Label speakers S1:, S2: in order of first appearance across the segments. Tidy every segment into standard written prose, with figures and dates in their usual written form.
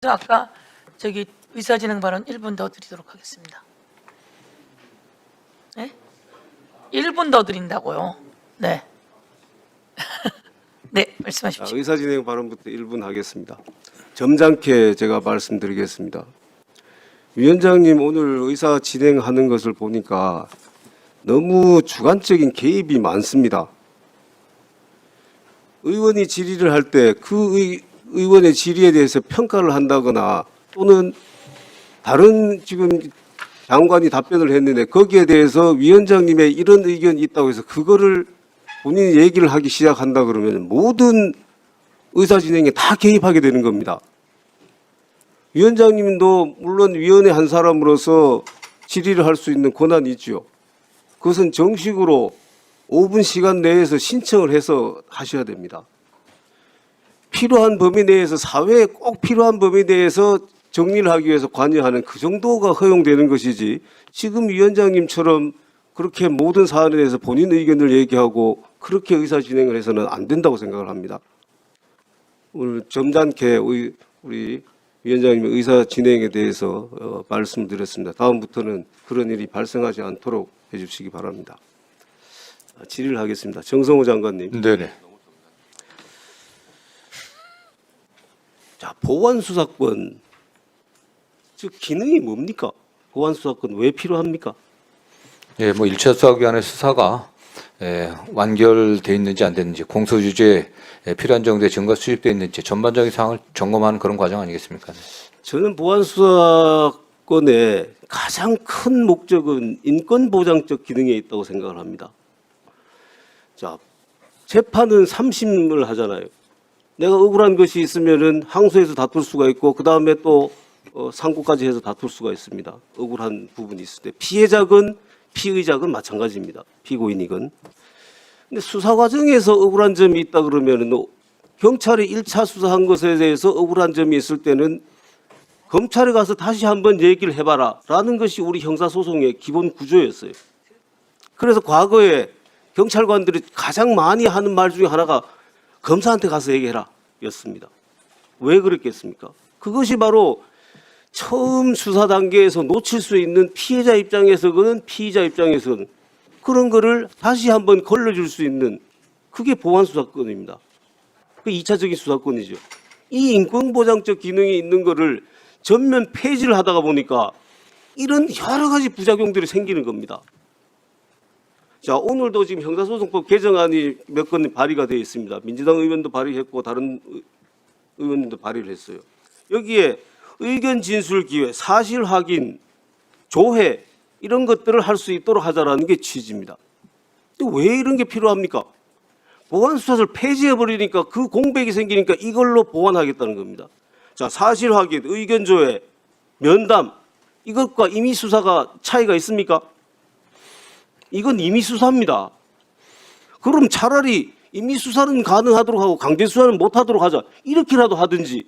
S1: 아까 저기 의사진행 발언 1분 더 드리도록 하겠습니다. 네? 1분 더 드린다고요. 네. 네, 말씀하십시오.
S2: 의사진행 발언부터 1분 하겠습니다. 점잖게 제가 말씀드리겠습니다. 위원장님 오늘 의사 진행하는 것을 보니까 너무 주관적인 개입이 많습니다. 의원이 질의를 할 때 그 의원의 질의에 대해서 평가를 한다거나 또는 다른 지금 장관이 답변을 했는데 거기에 대해서 위원장님의 이런 의견이 있다고 해서 그거를 본인이 얘기를 하기 시작한다 그러면 모든 의사 진행에 다 개입하게 되는 겁니다. 위원장님도 물론 위원회 한 사람으로서 질의를 할 수 있는 권한이 있죠. 그것은 정식으로 5분 시간 내에서 신청을 해서 하셔야 됩니다. 필요한 범위 내에서 사회에 꼭 필요한 범위 내에서 정리를 하기 위해서 관여하는 그 정도가 허용되는 것이지 지금 위원장님처럼 그렇게 모든 사안에 대해서 본인 의견을 얘기하고 그렇게 의사 진행을 해서는 안 된다고 생각을 합니다. 오늘 점잖게 우리 위원장님의 의사 진행에 대해서 말씀드렸습니다. 다음부터는 그런 일이 발생하지 않도록 해주시기 바랍니다. 질의를 하겠습니다. 정성호 장관님.
S3: 네네.
S2: 자, 보완수사권 즉 기능이 뭡니까? 보완수사권 왜 필요합니까?
S3: 예, 뭐 1차 수사기관의 수사가 완결돼 있는지 안 됐는지 공소유지에 필요한 정도의 증거 수집돼 있는지 전반적인 사항을 점검하는 그런 과정 아니겠습니까?
S2: 저는 보완수사권의 가장 큰 목적은 인권보장적 기능에 있다고 생각을 합니다. 자, 재판은 3심을 하잖아요. 내가 억울한 것이 있으면은 항소해서 다툴 수가 있고 그 다음에 또 상고까지 해서 다툴 수가 있습니다. 억울한 부분이 있을 때 피해자건 피의자건 마찬가지입니다. 피고인이건. 근데 수사 과정에서 억울한 점이 있다 그러면은 경찰이 1차 수사한 것에 대해서 억울한 점이 있을 때는 검찰에 가서 다시 한번 얘기를 해봐라 라는 것이 우리 형사소송의 기본 구조였어요. 그래서 과거에 경찰관들이 가장 많이 하는 말 중에 하나가 검사한테 가서 얘기해라 였습니다. 왜 그랬겠습니까? 그것이 바로 처음 수사 단계에서 놓칠 수 있는 피해자 입장에서는 피의자 입장에서는 그런 거를 다시 한번 걸러줄 수 있는 그게 보완수사권입니다. 그 2차적인 수사권이죠. 이 인권보장적 기능이 있는 거를 전면 폐지를 하다가 보니까 이런 여러 가지 부작용들이 생기는 겁니다. 자, 오늘도 지금 형사소송법 개정안이 몇 건 발의가 되어 있습니다. 민주당 의원도 발의했고 다른 의원님도 발의를 했어요. 여기에 의견 진술 기회, 사실 확인, 조회 이런 것들을 할 수 있도록 하자라는 게 취지입니다. 왜 이런 게 필요합니까? 보완수사를 폐지해버리니까 그 공백이 생기니까 이걸로 보완하겠다는 겁니다. 자, 사실 확인, 의견 조회, 면담 이것과 임의 수사가 차이가 있습니까? 이건 임의 수사입니다. 그럼 차라리 임의 수사는 가능하도록 하고 강제 수사는 못하도록 하자. 이렇게라도 하든지.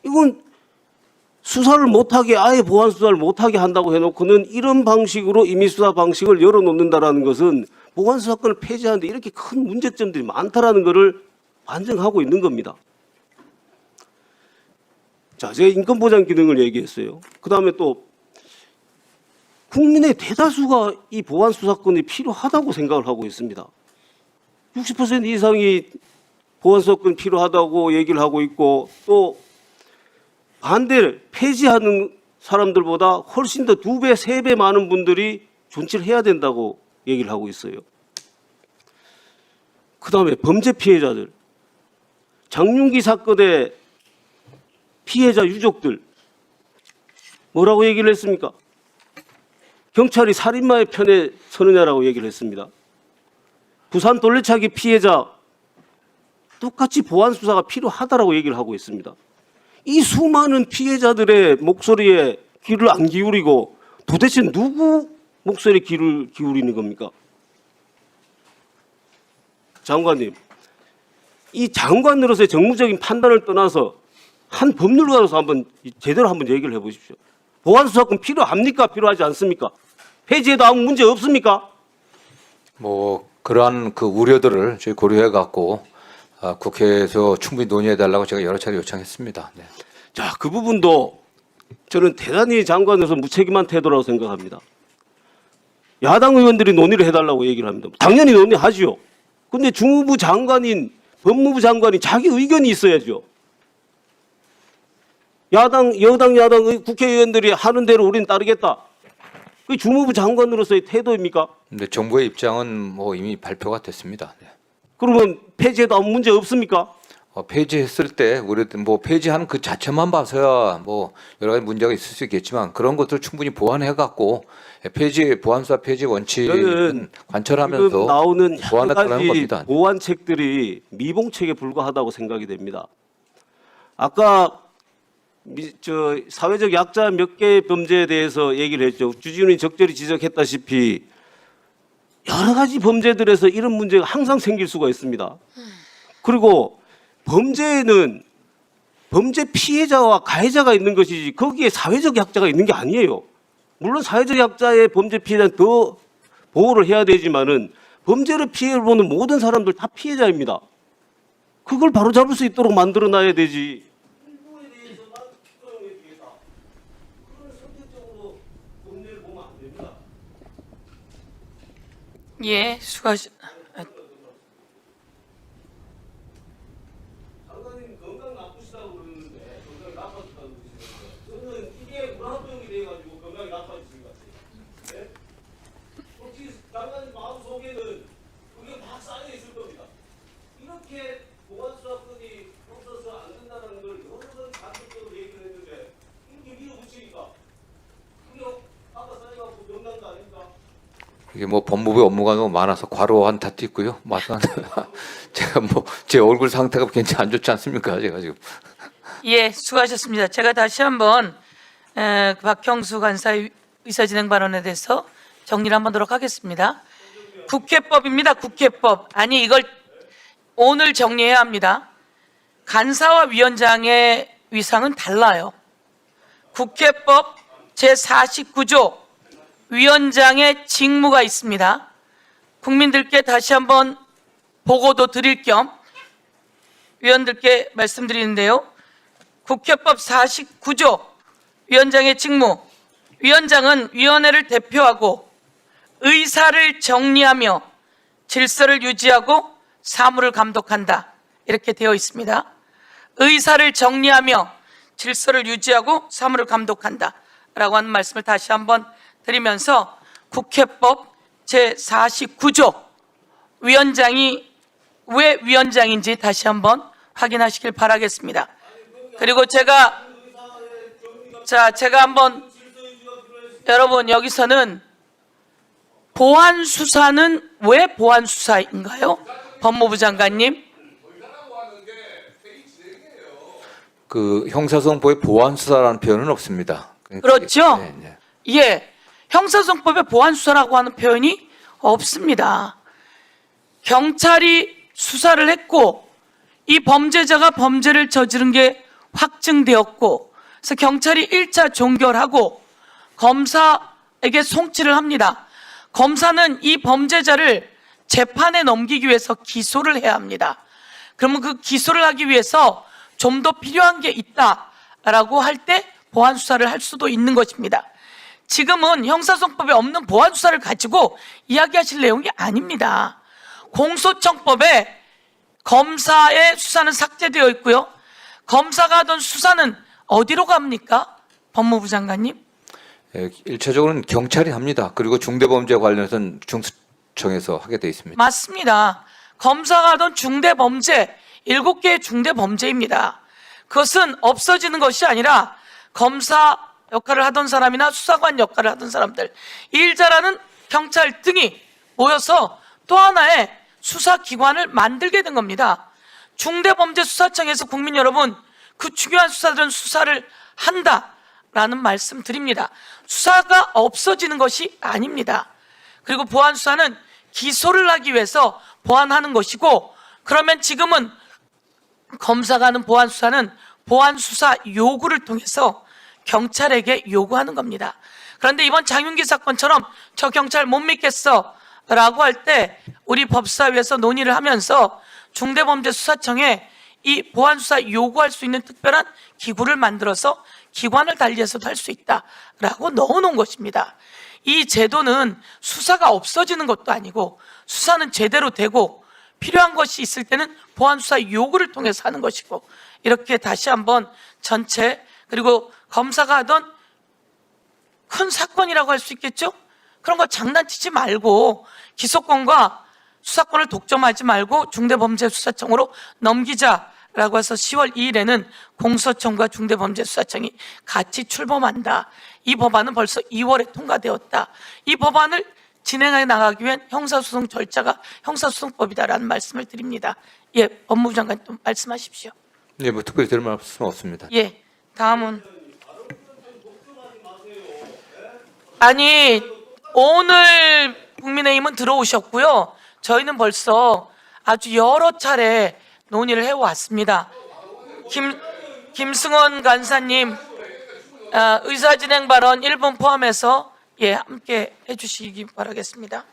S2: 이건 수사를 못하게 아예 보완 수사를 못하게 한다고 해놓고는 이런 방식으로 임의 수사 방식을 열어놓는다라는 것은 보완 수사권을 폐지하는데 이렇게 큰 문제점들이 많다라는 것을 반증하고 있는 겁니다. 자, 제가 인권보장 기능을 얘기했어요. 그 다음에 또 국민의 대다수가 이 보완 수사권이 필요하다고 생각을 하고 있습니다. 60% 이상이 보완 수사권 필요하다고 얘기를 하고 있고 또 반대를 폐지하는 사람들보다 훨씬 더 2배, 3배 많은 분들이 존치를 해야 된다고 얘기를 하고 있어요. 그 다음에 범죄 피해자들, 장윤기 사건의 피해자 유족들 뭐라고 얘기를 했습니까? 경찰이 살인마의 편에 서느냐라고 얘기를 했습니다. 부산 돌려차기 피해자 똑같이 보완 수사가 필요하다라고 얘기를 하고 있습니다. 이 수많은 피해자들의 목소리에 귀를 안 기울이고 도대체 누구 목소리에 귀를 기울이는 겁니까? 장관님, 이 장관으로서의 정무적인 판단을 떠나서 한 법률가로서 한번 제대로 한번 얘기를 해보십시오. 보완 수사권 필요합니까? 필요하지 않습니까? 폐지해도 아무 문제 없습니까?
S3: 뭐 그러한 그 우려들을 저희 고려해 갖고 국회에서 충분히 논의해달라고 제가 여러 차례 요청했습니다. 네.
S2: 자, 그 부분도 저는 대단히 장관으로서 무책임한 태도라고 생각합니다. 야당 의원들이 논의를 해달라고 얘기를 합니다. 당연히 논의하지요. 근데 주무부 장관인 법무부 장관이 자기 의견이 있어야죠. 여당 국회의원들이 하는 대로 우리는 따르겠다. 그게 주무부 장관으로서의 태도입니까?
S3: 근데 정부의 입장은 뭐 이미 발표가 됐습니다. 네.
S2: 그러면 폐지해도 아무 문제 없습니까?
S3: 폐지했을 때 우리도 뭐 폐지하는 그 자체만 봐서야 뭐 여러 가지 문제가 있을 수 있겠지만 그런 것들을 충분히 보완해 갖고 보안수사 폐지 원칙은 관철하면서
S2: 지금 나오는 여러
S3: 보완했다는
S2: 가지
S3: 겁니다.
S2: 보완책들이 미봉책에 불과하다고 생각이 됩니다. 아까 사회적 약자 몇 개의 범죄에 대해서 얘기를 했죠. 주진우님 적절히 지적했다시피 여러 가지 범죄들에서 이런 문제가 항상 생길 수가 있습니다. 그리고 범죄에는 범죄 피해자와 가해자가 있는 것이지 거기에 사회적 약자가 있는 게 아니에요. 물론 사회적 약자의 범죄 피해자는 더 보호를 해야 되지만은 범죄를 피해를 보는 모든 사람들 다 피해자입니다. 그걸 바로잡을 수 있도록 만들어놔야 되지. 일부에 대해서만 특정해 주겠다. 그런 선택적으로 범죄를 보면 안 됩니다.
S1: 예,
S2: 장관님 건강 나쁘시다고 그러는데 건강이 나빠졌다고 그러시는데 저는 이게 물합병이 돼가지고 건강이 나빠지신 것 같아요. 네? 혹시 장관님 마음속에는 그게 막 쌓여 있을 겁니다. 이렇게 보안수사권이 없어서 안 된다는 걸 여러 번 간접적으로 얘기를 했는데 이렇게 밀어붙이니까 그게 아까 쌓여갖고 명단도 아닙니까?
S3: 이게 뭐 법무부 업무가 너무 많아서 과로한 탓도 있고요. 제가 뭐 제 얼굴 상태가 굉장히 안 좋지 않습니까? 제가 지금.
S1: 예, 수고하셨습니다. 제가 다시 한번 박형수 간사의 의사진행 발언에 대해서 정리를 한번 하도록 하겠습니다. 국회법입니다. 국회법. 아니 이걸 오늘 정리해야 합니다. 간사와 위원장의 위상은 달라요. 국회법 제49조 위원장의 직무가 있습니다. 국민들께 다시 한번 보고도 드릴 겸 위원들께 말씀드리는데요. 국회법 49조 위원장의 직무. 위원장은 위원회를 대표하고 의사를 정리하며 질서를 유지하고 사무를 감독한다. 이렇게 되어 있습니다. 의사를 정리하며 질서를 유지하고 사무를 감독한다. 라고 하는 말씀을 다시 한번 드리면서 국회법 제49조 위원장이 왜 위원장인지 다시 한번 확인하시길 바라겠습니다. 그리고 제가 한번 여러분 여기서는 보안수사는 왜 보안수사인가요? 법무부 장관님.
S3: 그 형사소송법에 보안수사라는 표현은 없습니다.
S1: 그렇죠?
S3: 네, 네.
S1: 예, 형사소송법에 보안수사라고 하는 표현이 없습니다. 경찰이 수사를 했고 이 범죄자가 범죄를 저지른 게 확증되었고 그래서 경찰이 1차 종결하고 검사에게 송치를 합니다. 검사는 이 범죄자를 재판에 넘기기 위해서 기소를 해야 합니다. 그러면 그 기소를 하기 위해서 좀 더 필요한 게 있다라고 할 때 보안수사를 할 수도 있는 것입니다. 지금은 형사소송법에 없는 보안수사를 가지고 이야기하실 내용이 아닙니다. 공소청법에 검사의 수사는 삭제되어 있고요. 검사가 하던 수사는 어디로 갑니까? 법무부 장관님.
S3: 1차적으로는 경찰이 합니다. 그리고 중대범죄 관련해서는 중수청에서 하게 돼 있습니다.
S1: 맞습니다. 검사가 하던 중대범죄 7개의 중대범죄입니다. 그것은 없어지는 것이 아니라 검사 역할을 하던 사람이나 수사관 역할을 하던 사람들, 일 잘하는 경찰 등이 모여서 또 하나의 수사기관을 만들게 된 겁니다. 중대범죄수사청에서 국민 여러분 그 중요한 수사들은 수사를 한다라는 말씀 드립니다. 수사가 없어지는 것이 아닙니다. 그리고 보안수사는 기소를 하기 위해서 보완하는 것이고, 그러면 지금은 검사가 하는 보안수사는 보안수사 요구를 통해서 경찰에게 요구하는 겁니다. 그런데 이번 장윤기 사건처럼 저 경찰 못 믿겠어 라고 할 때 우리 법사위에서 논의를 하면서 중대범죄수사청에 이 보안수사 요구할 수 있는 특별한 기구를 만들어서 기관을 달리해서도 할 수 있다라고 넣어놓은 것입니다. 이 제도는 수사가 없어지는 것도 아니고 수사는 제대로 되고 필요한 것이 있을 때는 보안수사 요구를 통해서 하는 것이고, 이렇게 다시 한번 전체, 그리고 검사가 하던 큰 사건이라고 할 수 있겠죠? 그런 거 장난치지 말고 기소권과 수사권을 독점하지 말고 중대범죄수사청으로 넘기자라고 해서 10월 2일에는 공수처청과 중대범죄수사청이 같이 출범한다. 이 법안은 벌써 2월에 통과되었다. 이 법안을 진행해 나가기 위한 형사소송 절차가 형사소송법이다라는 말씀을 드립니다. 예, 법무부 장관 좀 말씀하십시오.
S3: 네, 뭐 특별히 드릴 말씀 없습니다.
S1: 예, 다음은 아니 오늘 국민의힘은 들어오셨고요. 저희는 벌써 아주 여러 차례 논의를 해왔습니다. 김승원 간사님 의사진행 발언 1분 포함해서 함께 해주시기 바라겠습니다.